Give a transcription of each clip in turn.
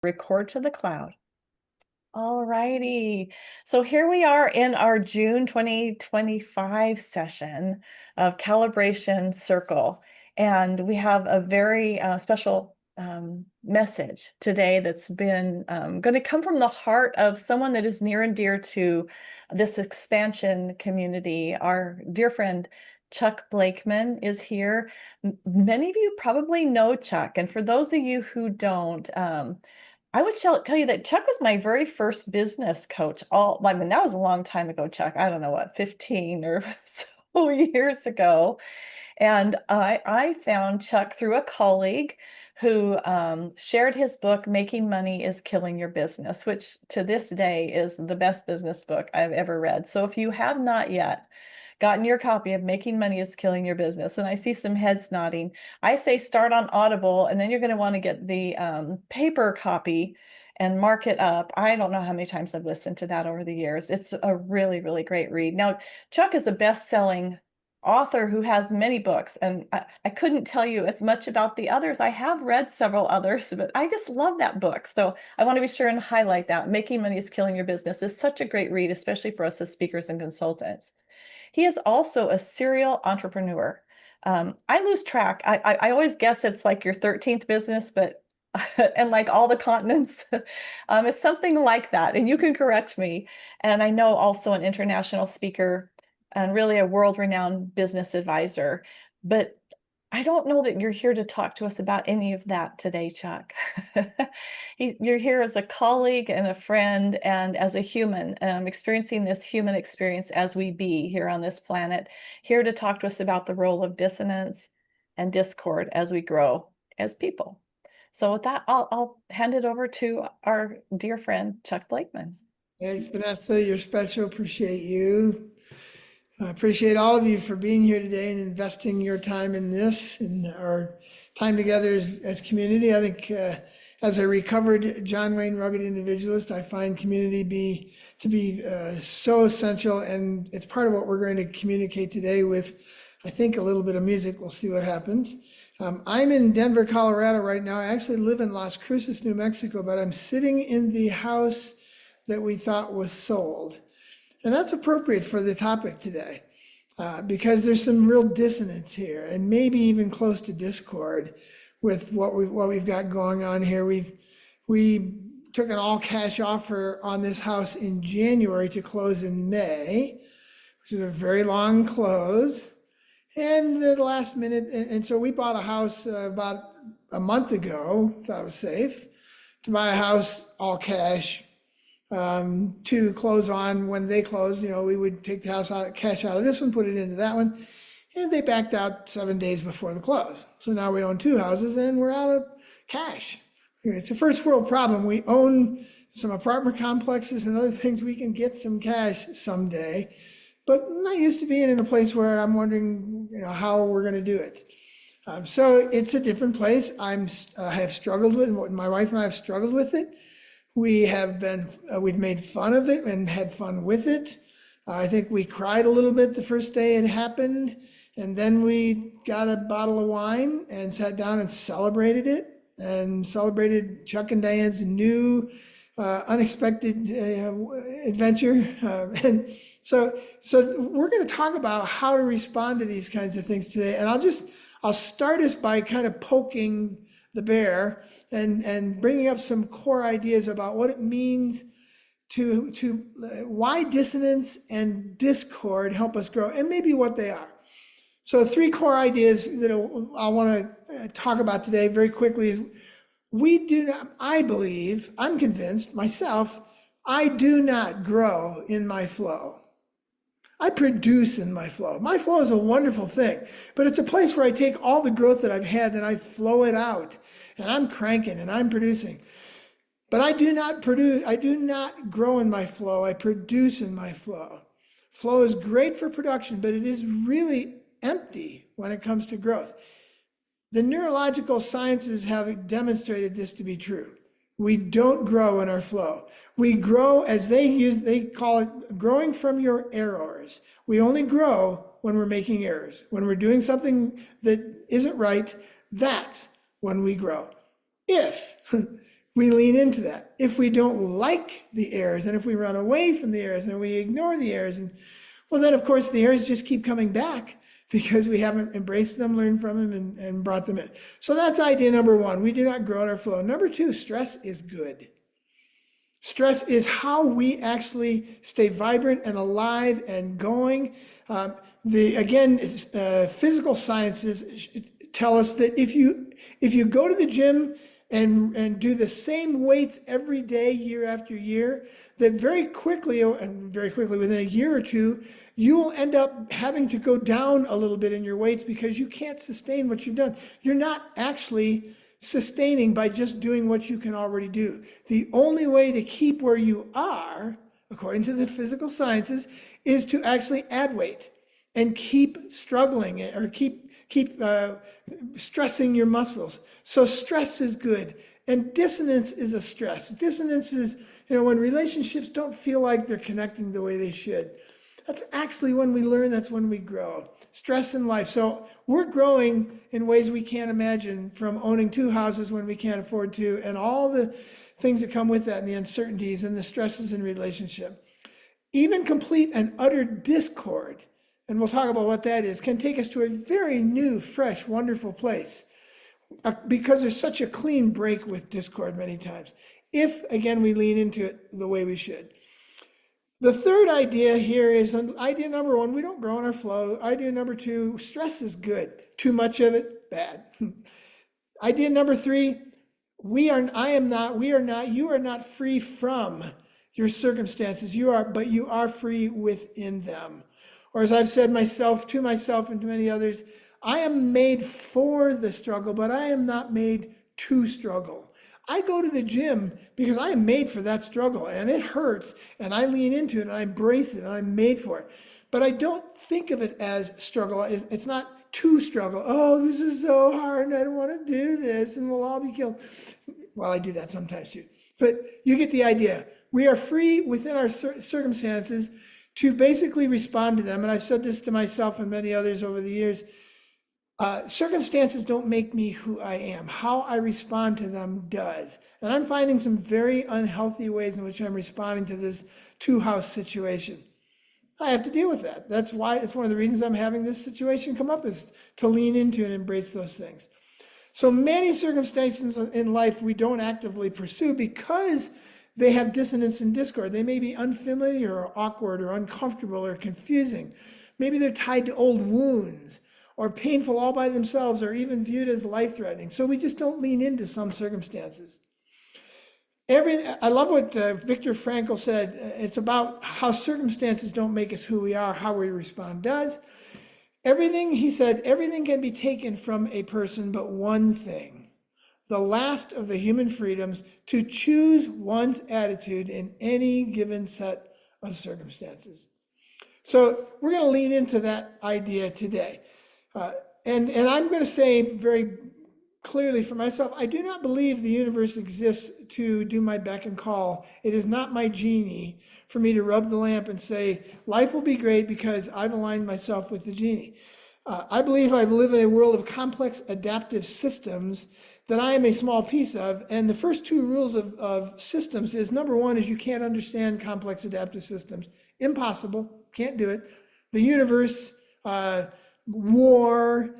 Record to the cloud. All righty. So here we are in our June 2025 session of Calibration Circle. And we have a very special message today that's been going to come from the heart of someone that is near and dear to this expansion community. Our dear friend Chuck Blakeman is here. Many of you probably know Chuck. And for those of you who don't, I would tell you that Chuck was my very first business coach. I mean, that was a long time ago, Chuck. I don't know what, 15 or so years ago. And I found Chuck through a colleague who shared his book, Making Money is Killing Your Business, which to this day is the best business book I've ever read. So if you have not yet gotten your copy of Making Money is Killing Your Business, and I see some heads nodding, I say start on Audible, and then you're going to want to get the paper copy and mark it up. I don't know how many times I've listened to that over the years. It's a really, really great read. Now, Chuck is a best-selling author who has many books, and I couldn't tell you as much about the others. I have read several others, but I just love that book. So I want to be sure and highlight that. Making Money is Killing Your Business is such a great read, especially for us as speakers and consultants. He is also a serial entrepreneur. I lose track. I always guess it's like your 13th business, but and like all the continents, it's something like that. And you can correct me. And I know also an international speaker and really a world-renowned business advisor. But I don't know that you're here to talk to us about any of that today, Chuck. You're here as a colleague and a friend and as a human, experiencing this human experience as we be here on this planet, here to talk to us about the role of dissonance and discord as we grow as people. So with that, I'll hand it over to our dear friend, Chuck Blakeman. Thanks, Vanessa. You're special. Appreciate you. I appreciate all of you for being here today and investing your time in this and our time together as community. I think as a recovered John Wayne rugged individualist, I find community to be so essential, and it's part of what we're going to communicate today with, I think, a little bit of music. We'll see what happens. I'm in Denver, Colorado right now. I actually live in Las Cruces, New Mexico, but I'm sitting in the house that we thought was sold. And that's appropriate for the topic today, because there's some real dissonance here, and maybe even close to discord with what we've got going on here. We took an all cash offer on this house in January to close in May, which is a very long close. And the last minute, and so we bought a house about a month ago, thought it was safe to buy a house all cash, to close on when they closed. We would take the house out, cash out of this one, put it into that one, and they backed out 7 days before the close. So now we own two houses and we're out of cash. It's a first world problem. We own some apartment complexes and other things. We can get some cash someday, but I'm not used to being in a place where I'm wondering, how we're going to do it. So it's a different place. I have struggled with it. My wife and I have struggled with it. We've made fun of it and had fun with it. I think we cried a little bit the first day it happened, and then we got a bottle of wine and sat down and celebrated it, and celebrated Chuck and Diane's new, unexpected adventure. And so we're going to talk about how to respond to these kinds of things today. And I'll start us by kind of poking the bear and bringing up some core ideas about what it means to why dissonance and discord help us grow, and maybe what they are. So 3 core ideas that I want to talk about today very quickly is I believe, I'm convinced myself, I do not grow in my flow. I produce in my flow. My flow is a wonderful thing, but it's a place where I take all the growth that I've had and I flow it out, and I'm cranking and I'm producing. But I do not grow in my flow. I produce in my flow. Flow is great for production, but it is really empty when it comes to growth. The neurological sciences have demonstrated this to be true. We don't grow in our flow. We grow, as they call it, growing from your errors. We only grow when we're making errors. When we're doing something that isn't right, that's when we grow. If we lean into that. If we don't like the errors, and if we run away from the errors and we ignore the errors, and well, then of course the errors just keep coming back because we haven't embraced them, learned from them, and brought them in. So that's idea number one. We do not grow in our flow. Number two, stress is good. Stress is how we actually stay vibrant and alive and going. Physical sciences tell us that if you go to the gym and do the same weights every day, year after year, that very quickly within a year or two, you will end up having to go down a little bit in your weights because you can't sustain what you've done. You're not actually sustaining by just doing what you can already do. The only way to keep where you are, according to the physical sciences, is to actually add weight and keep struggling or keep stressing your muscles. So stress is good. And dissonance is a stress. Dissonance is, when relationships don't feel like they're connecting the way they should. That's actually when we learn, that's when we grow. Stress in life. So we're growing in ways we can't imagine, from owning 2 houses when we can't afford to, and all the things that come with that, and the uncertainties and the stresses in relationship. Even complete and utter discord, and we'll talk about what that is, can take us to a very new, fresh, wonderful place. Because there's such a clean break with discord many times, if again we lean into it the way we should. The third idea here is idea number one: we don't grow in our flow. Idea number two: stress is good. Too much of it, bad. Idea number three: you are not free from your circumstances. But you are free within them. Or as I've said to myself and to many others, I am made for the struggle, but I am not made to struggle. I go to the gym because I am made for that struggle, and it hurts, and I lean into it, and I embrace it, and I'm made for it. But I don't think of it as struggle. It's not to struggle. Oh, this is so hard, and I don't want to do this, and we'll all be killed. Well, I do that sometimes too. But you get the idea. We are free within our circumstances to basically respond to them. And I've said this to myself and many others over the years. Circumstances don't make me who I am. How I respond to them does. And I'm finding some very unhealthy ways in which I'm responding to this 2-house situation. I have to deal with that. That's why it's one of the reasons I'm having this situation come up, is to lean into and embrace those things. So many circumstances in life we don't actively pursue because they have dissonance and discord. They may be unfamiliar or awkward or uncomfortable or confusing. Maybe they're tied to old wounds, or painful all by themselves, or even viewed as life-threatening. So we just don't lean into some circumstances. I love what Viktor Frankl said. It's about how circumstances don't make us who we are, how we respond does. He said, everything can be taken from a person but one thing, the last of the human freedoms, to choose one's attitude in any given set of circumstances. So we're going to lean into that idea today. And I'm going to say very clearly for myself, I do not believe the universe exists to do my beck and call. It is not my genie for me to rub the lamp and say, life will be great because I've aligned myself with the genie. I believe I live in a world of complex adaptive systems that I am a small piece of. And the first 2 rules of systems is, number one is you can't understand complex adaptive systems. Impossible, can't do it. The universe, war,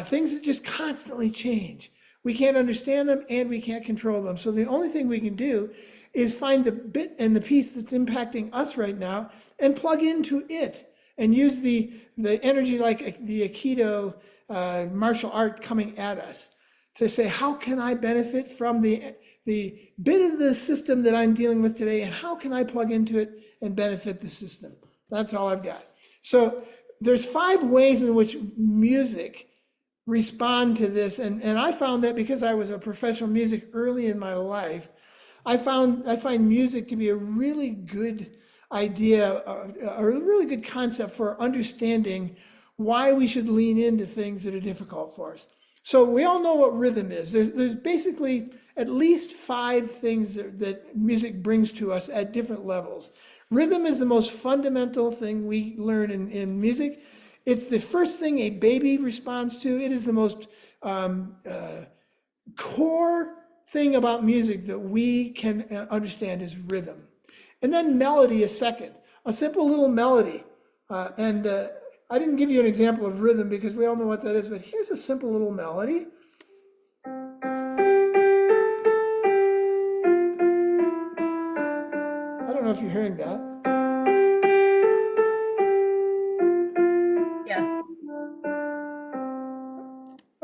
things that just constantly change. We can't understand them and we can't control them. So the only thing we can do is find the bit and the piece that's impacting us right now and plug into it and use the energy, like the Aikido martial art coming at us, to say, how can I benefit from the bit of the system that I'm dealing with today, and how can I plug into it and benefit the system? That's all I've got. So there's 5 ways in which music respond to this. And I found that because I was a professional music early in my life, I find music to be a really good idea, a really good concept for understanding why we should lean into things that are difficult for us. So we all know what rhythm is. There's basically at least 5 things that music brings to us at different levels. Rhythm is the most fundamental thing we learn in music. It's the first thing a baby responds to. It is the most core thing about music that we can understand is rhythm. And then melody is second, a simple little melody. And I didn't give you an example of rhythm because we all know what that is, but here's a simple little melody. I don't know if you're hearing that. Yes.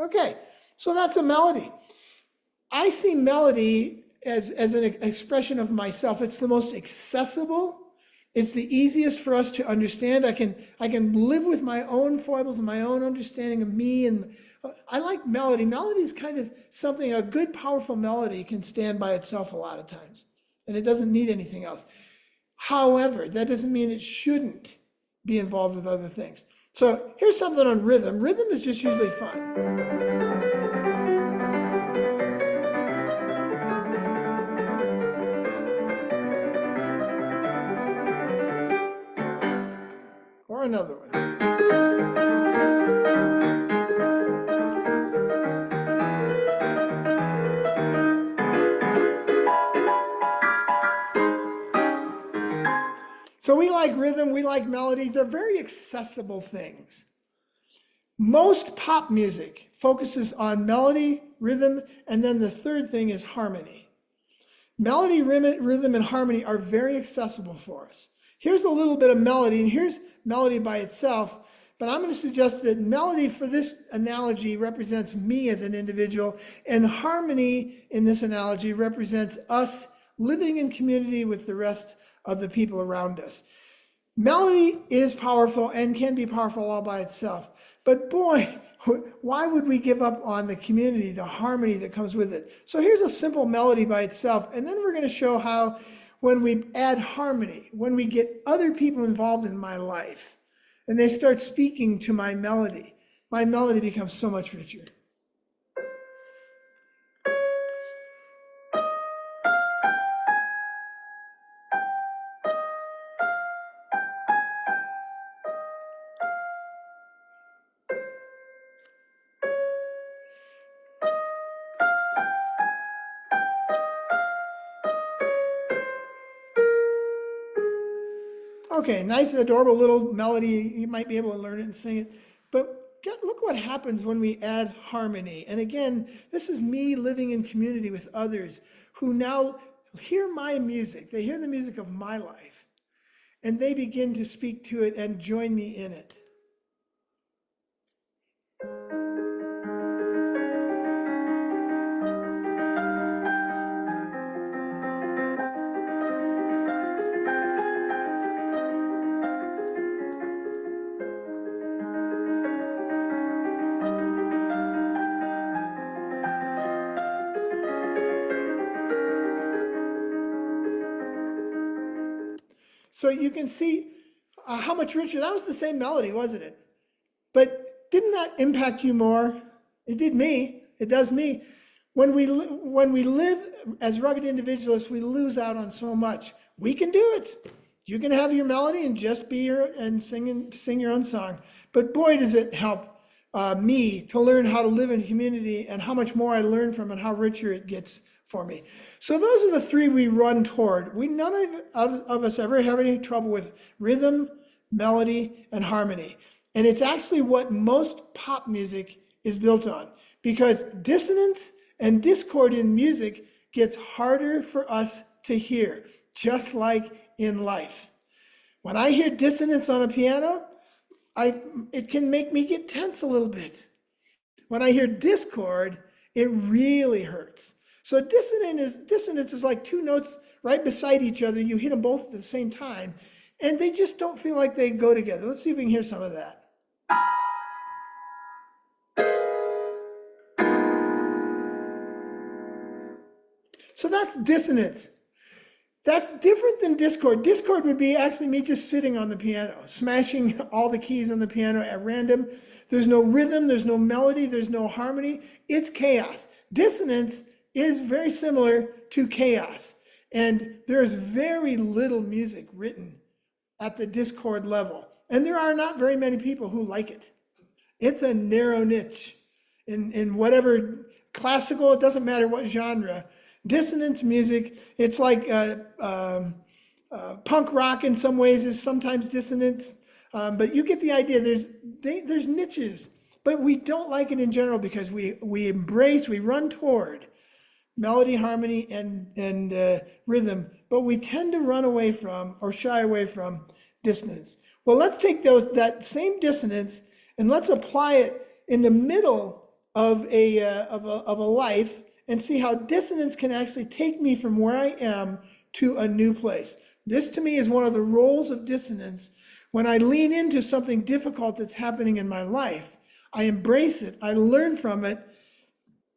Okay, so that's a melody. I see melody as an expression of myself. It's the most accessible. It's the easiest for us to understand. I can live with my own foibles and my own understanding of me. And I like melody. Melody is kind of something, a good, powerful melody can stand by itself a lot of times. And it doesn't need anything else. However, that doesn't mean it shouldn't be involved with other things. So here's something on rhythm. Rhythm is just usually fun. Or another one. So we like rhythm, we like melody. They're very accessible things. Most pop music focuses on melody, rhythm, and then the third thing is harmony. Melody, rhythm, and harmony are very accessible for us. Here's a little bit of melody, and here's melody by itself, but I'm going to suggest that melody for this analogy represents me as an individual, and harmony in this analogy represents us living in community with the rest of the people around us. Melody is powerful and can be powerful all by itself, but boy, why would we give up on the community, the harmony that comes with it? So here's a simple melody by itself, and then we're going to show how when we add harmony, when we get other people involved in my life, and they start speaking to my melody becomes so much richer. Okay, nice, adorable little melody. You might be able to learn it and sing it. But look what happens when we add harmony. And again, this is me living in community with others who now hear my music. They hear the music of my life. And they begin to speak to it and join me in it. So you can see how much richer, that was the same melody, wasn't it? But didn't that impact you more? It did me. It does me. When we live as rugged individualists, we lose out on so much. We can do it. You can have your melody and just be and sing your own song. But boy, does it help me to learn how to live in community and how much more I learn from it, how richer it gets for me. So those are the three we run toward. None of us ever have any trouble with rhythm, melody, and harmony. And it's actually what most pop music is built on, because dissonance and discord in music gets harder for us to hear, just like in life. When I hear dissonance on a piano, it can make me get tense a little bit. When I hear discord, it really hurts. So dissonance is like two notes right beside each other. You hit them both at the same time, and they just don't feel like they go together. Let's see if we can hear some of that. So that's dissonance. That's different than discord. Discord would be actually me just sitting on the piano, smashing all the keys on the piano at random. There's no rhythm, there's no melody, there's no harmony. It's chaos. Dissonance is very similar to chaos. And there's very little music written at the discord level. And there are not very many people who like it. It's a narrow niche in whatever classical, it doesn't matter what genre. Dissonance music, it's like punk rock in some ways is sometimes dissonance, but you get the idea. There's niches, but we don't like it in general because we run toward melody, harmony, and rhythm, but we tend to run away from or shy away from dissonance. Well, let's take that same dissonance and let's apply it in the middle of a life and see how dissonance can actually take me from where I am to a new place. This to me is one of the roles of dissonance. When I lean into something difficult that's happening in my life, I embrace it, I learn from it,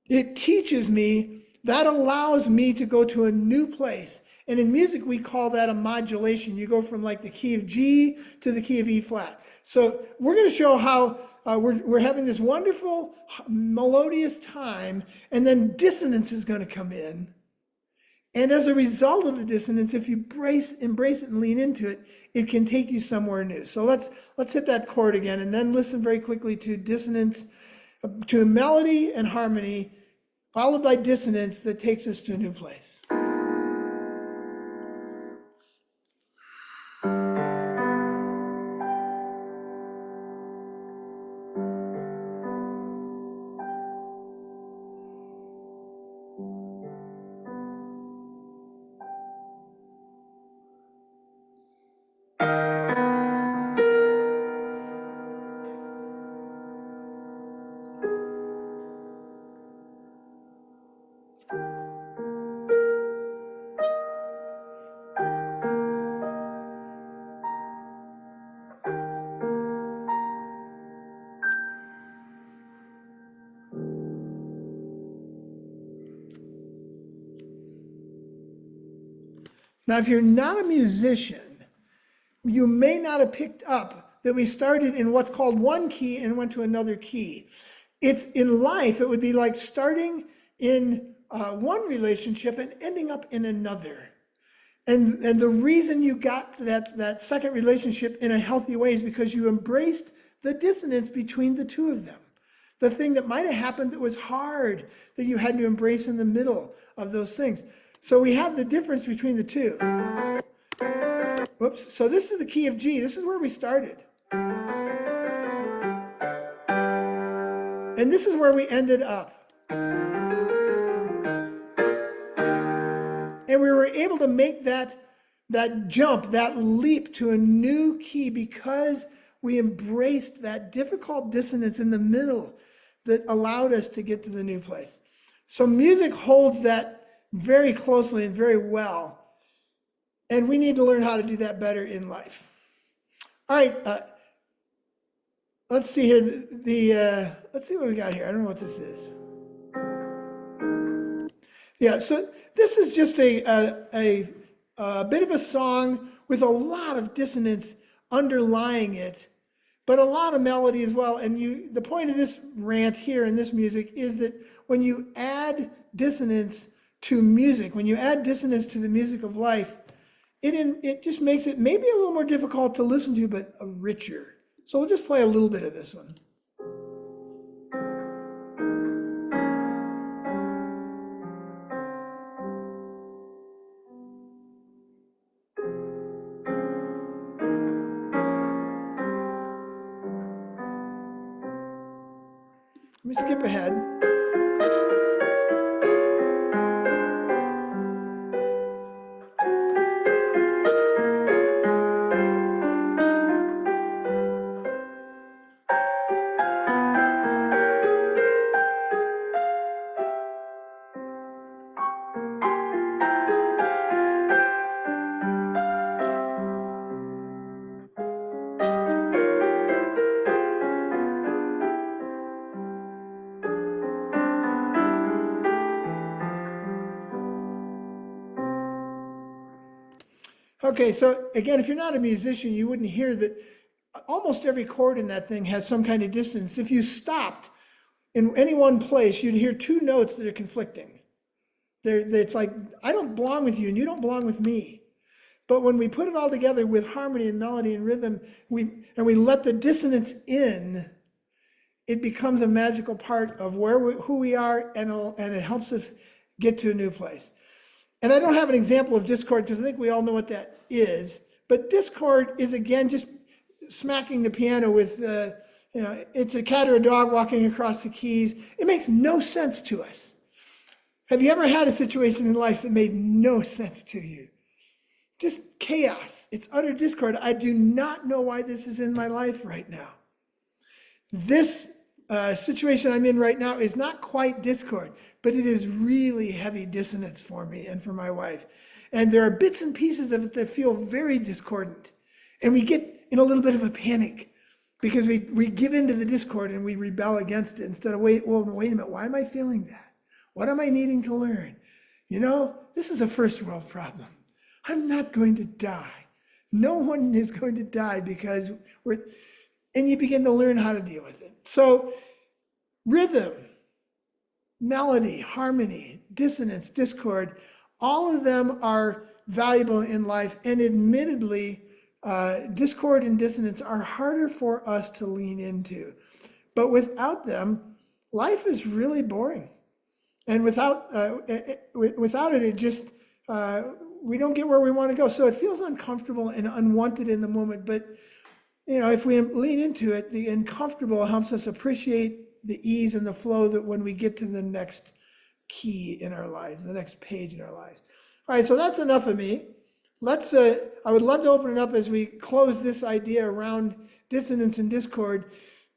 it teaches me, that allows me to go to a new place. And in music, we call that a modulation. You go from like the key of G to the key of E flat. So we're going to show how we're having this wonderful melodious time, and then dissonance is going to come in. And as a result of the dissonance, if you embrace it and lean into it, it can take you somewhere new. So let's hit that chord again, and then listen very quickly to dissonance, to a melody and harmony, followed by dissonance that takes us to a new place. Now, if you're not a musician, you may not have picked up that we started in what's called one key and went to another key. It's in life, it would be like starting in one relationship and ending up in another. And the reason you got that second relationship in a healthy way is because you embraced the dissonance between the two of them. The thing that might have happened that was hard, that you had to embrace in the middle of those things. So we have the difference between the two. Whoops, so this is the key of G. This is where we started. And this is where we ended up. And we were able to make that jump, that leap to a new key because we embraced that difficult dissonance in the middle that allowed us to get to the new place. So music holds that very closely and very well. And we need to learn how to do that better in life. All right, let's see here. Let's see what we got here. I don't know what this is. Yeah, so this is just a bit of a song with a lot of dissonance underlying it, but a lot of melody as well. And the point of this rant here in this music is that when you add dissonance to music, when you add dissonance to the music of life, it just makes it maybe a little more difficult to listen to, but richer. So we'll just play a little bit of this one. Let me skip ahead. Okay, so again, if you're not a musician, you wouldn't hear that almost every chord in that thing has some kind of dissonance. If you stopped in any one place, you'd hear two notes that are conflicting. It's like, I don't belong with you and you don't belong with me. But when we put it all together with harmony and melody and rhythm, we let the dissonance in, it becomes a magical part of who we are, and it helps us get to a new place. And I don't have an example of discord because I think we all know what that is. But discord is, again, just smacking the piano with, it's a cat or a dog walking across the keys. It makes no sense to us. Have you ever had a situation in life that made no sense to you? Just chaos. It's utter discord. I do not know why this is in my life right now. This situation I'm in right now is not quite discord, but it is really heavy dissonance for me and for my wife. And there are bits and pieces of it that feel very discordant. And we get in a little bit of a panic because we give into the discord and we rebel against it instead of, wait a minute, why am I feeling that? What am I needing to learn? This is a first world problem. I'm not going to die. No one is going to die because and you begin to learn how to deal with it. So rhythm, melody, harmony, dissonance, discord, all of them are valuable in life. And admittedly, discord and dissonance are harder for us to lean into. But without them, life is really boring. And without it, it just, we don't get where we want to go. So it feels uncomfortable and unwanted in the moment. But if we lean into it, the uncomfortable helps us appreciate the ease and the flow that when we get to the next key in our lives, the next page in our lives. All right, so that's enough of me. I would love to open it up as we close this idea around dissonance and discord,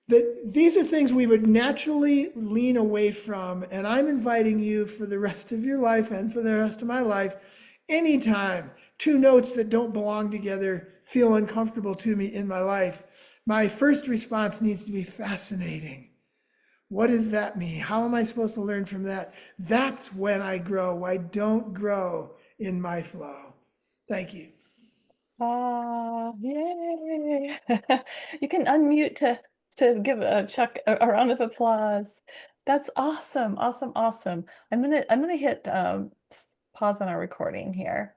that these are things we would naturally lean away from. And I'm inviting you for the rest of your life and for the rest of my life, anytime two notes that don't belong together feel uncomfortable to me in my life, my first response needs to be fascinating. What does that mean? How am I supposed to learn from that? That's when I grow. I don't grow in my flow. Thank you. Ah, yay. You can unmute to give Chuck a round of applause. That's awesome, awesome, awesome. I'm gonna hit pause on our recording here.